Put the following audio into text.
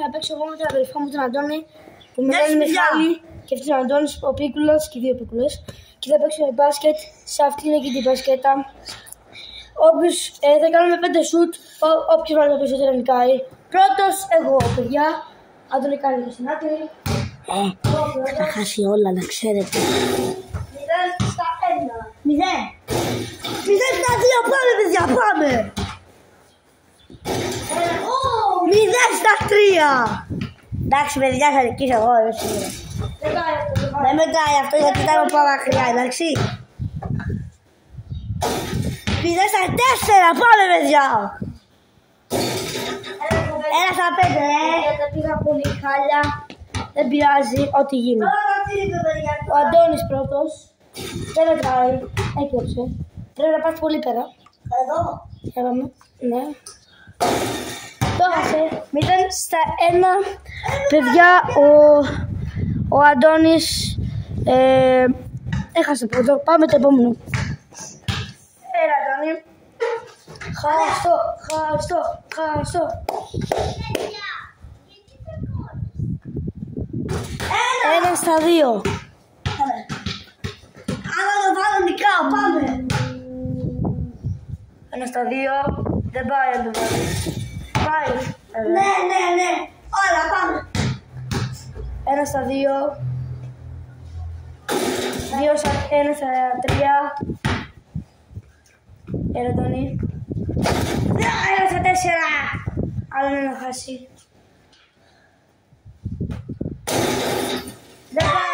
να παίξω εγώ με τον αδελφό μου τον Αντώνη που με λένε Μιχάλη και αυτός ο Αντώνης, ο Πίκουλας και οι δύο Πίκουλες. Και θα παίξουμε μπάσκετ σε αυτήν εκεί την μπασκέτα. Όποιος θα κάνουμε 5 σουτ, όποιος βάλει το περισσότερο νικάει. Πρώτος εγώ, παιδιά. Αν τον κάνει το στην άκρη. Θα τα χάσει όλα, να ξέρετε. 0-1. 0-2, πάμε παιδιά, πάμε! 0-3! Εντάξει παιδιά, θα νικήσω εγώ, δεν μετράει αυτό γιατί ήταν από μακριά, εντάξει. 0-4, πάμε παιδιά! 1-5, Τα πήγα πολύ χάλια. Δεν πειράζει, ό,τι γίνει. Ο Αντώνης πρώτος. Δεν μετράει, έκλεψε. Πρέπει να πας πολύ πέρα. Εδώ. Έλαμε, ναι. Το έχασε. 0-1. Παιδιά, ο Αντώνης έχασε πρώτο. Πάμε το επόμενο. Έλα, Αντώνη. Χαστό. 1-2. Άμα το βάλω νικάω, πάμε! 1-2. Δεν πάει να το βάλει. Πάει. Ναι. Όλα, πάμε! 1-2. 2-1-3. Έλα, Αντώνη. 1-4. Άλλο να χάσει. Δεν πάει.